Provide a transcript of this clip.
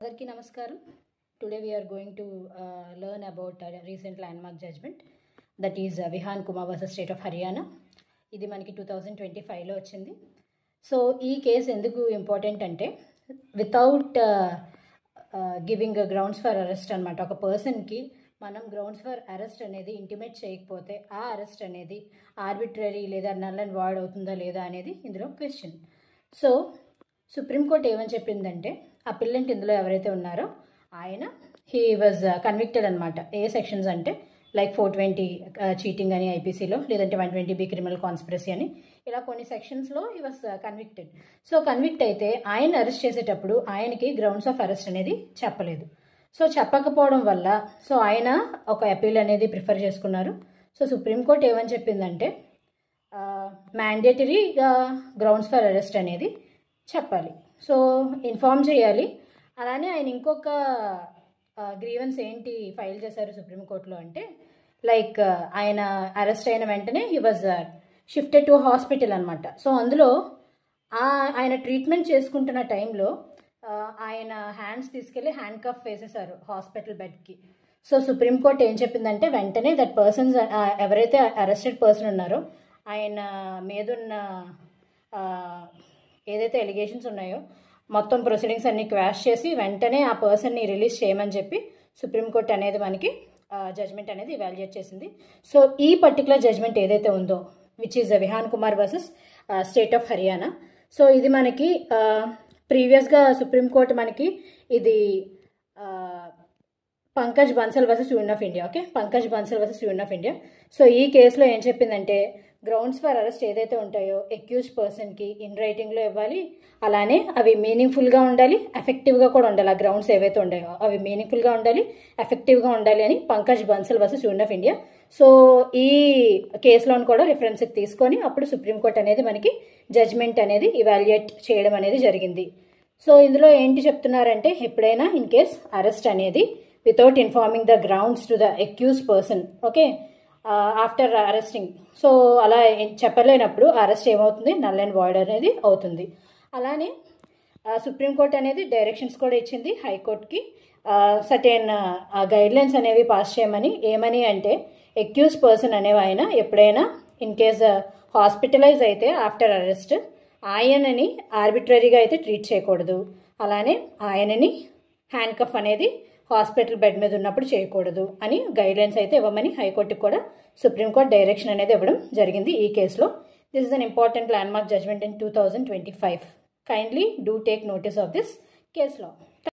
అందరికీ నమస్కారం. Today we are going to learn about a recent landmark judgment, that is Vihan Kumar versus State of Haryana. ఇది మనకి 2025లో వచ్చింది. So ఈ case ఎందుకు ఇంపార్టెంట్ అంటే without giving grounds for arrest అనమాట. ఒక పర్సన్కి మనం గ్రౌండ్స్ ఫర్ అరెస్ట్ అనేది ఇంటిమేట్ చేయకపోతే ఆ అరెస్ట్ అనేది ఆర్బిట్రరీ లేదా నల్ అండ్ వాయిడ్ అవుతుందా లేదా అనేది ఇందులో క్వశ్చన్. సో సుప్రీంకోర్టు ఏమని చెప్పిందంటే ఆ పిల్లెంట్ ఇందులో ఎవరైతే ఉన్నారో ఆయన హీ వాజ్ కన్విక్టెడ్ అనమాట. ఏ సెక్షన్స్ అంటే లైక్ 420 చీటింగ్ అని ఐపీసీలో, లేదంటే 120B క్రిమినల్ కాన్స్పిరసీ అని, ఇలా కొన్ని సెక్షన్స్లో he was convicted. So convict అయితే ఆయన అరెస్ట్ చేసేటప్పుడు ఆయనకి గ్రౌండ్స్ ఆఫ్ అరెస్ట్ అనేది చెప్పలేదు. సో చెప్పకపోవడం వల్ల సో ఆయన ఒక అపీల్ అనేది ప్రిఫర్ చేసుకున్నారు. సో సుప్రీంకోర్టు ఏమని చెప్పిందంటే మ్యాండేటరీ గ్రౌండ్స్ ఫర్ అరెస్ట్ అనేది చెప్పాలి, సో ఇన్ఫార్మ్ చేయాలి. అలానే ఆయన ఇంకొక గ్రీవెన్స్ ఏంటి ఫైల్ చేశారు సుప్రీంకోర్టులో అంటే లైక్ ఆయన అరెస్ట్ అయిన వెంటనే he was shifted to hospital అనమాట. సో అందులో ఆయన ట్రీట్మెంట్ చేసుకుంటున్న టైంలో ఆయన హ్యాండ్స్ తీసుకెళ్ళి హ్యాండ్ కఫ్ వేసేసారు హాస్పిటల్ బెడ్కి. సో సుప్రీంకోర్టు ఏం చెప్పిందంటే వెంటనే దట్ పర్సన్స్ ఎవరైతే అరెస్టెడ్ పర్సన్ ఉన్నారో ఆయన మీదున్న ఏదైతే ఎలిగేషన్స్ ఉన్నాయో మొత్తం ప్రొసీడింగ్స్ అన్ని క్వాష్ చేసి వెంటనే ఆ పర్సన్ని రిలీజ్ చేయమని చెప్పి సుప్రీంకోర్టు అనేది మనకి జడ్జ్మెంట్ అనేది ఇవాల్యుయేట్ చేసింది. సో ఈ పర్టికులర్ జడ్జ్మెంట్ ఏదైతే ఉందో which is Vihaan Kumar versus state of Haryana. So ఇది మనకి ప్రీవియస్గా సుప్రీంకోర్టు మనకి ఇది Pankaj Bansal versus Union of India, okay, Pankaj Bansal versus Union of India. So ఈ కేసులో ఏం చెప్పిందంటే గ్రౌండ్స్ ఫర్ అరెస్ట్ ఏదైతే ఉంటాయో అక్యూజ్డ్ పర్సన్కి ఇన్ రైటింగ్లో ఇవ్వాలి, అలానే అవి మీనింగ్ఫుల్గా ఉండాలి, ఎఫెక్టివ్గా కూడా ఉండాలి. ఆ గ్రౌండ్స్ ఏవైతే ఉంటాయో అవి మీనింగ్ఫుల్గా ఉండాలి, ఎఫెక్టివ్గా ఉండాలి అని Pankaj Bansal versus Union of India. So ఈ కేసులోని కూడా రిఫరెన్స్కి తీసుకొని అప్పుడు సుప్రీంకోర్టు అనేది మనకి జడ్జ్మెంట్ అనేది ఇవాల్యుయేట్ చేయడం అనేది జరిగింది. సో ఇందులో ఏంటి చెప్తున్నారంటే ఎప్పుడైనా ఇన్ కేస్ అరెస్ట్ అనేది without informing the grounds to the accused person, okay, after arresting, so అలా చెప్పలేనప్పుడు అరెస్ట్ ఏమవుతుంది, నల్ అండ్ వాయిడ్ అనేది అవుతుంది. అలానే సుప్రీంకోర్టు అనేది డైరెక్షన్స్ కూడా ఇచ్చింది హైకోర్టుకి సర్టెన్ గైడ్లైన్స్ అనేవి పాస్ చేయమని. ఏమని అంటే అక్యూజ్ పర్సన్ అనేవి ఆయన ఎప్పుడైనా ఇన్ కేస్ హాస్పిటలైజ్ అయితే ఆఫ్టర్ అరెస్ట్ ఆయనని ఆర్బిట్రరీగా అయితే ట్రీట్ చేయకూడదు. అలానే ఆయనని హ్యాండ్ కఫ్ అనేది హాస్పిటల్ బెడ్ మీద ఉన్నప్పుడు చేయకూడదు అని గైడ్లైన్స్ అయితే ఇవ్వమని హైకోర్టుకు కూడా సుప్రీంకోర్టు డైరెక్షన్ అనేది ఇవ్వడం జరిగింది ఈ కేసులో. This is an important landmark judgement in 2025. Kindly do take notice of this case law.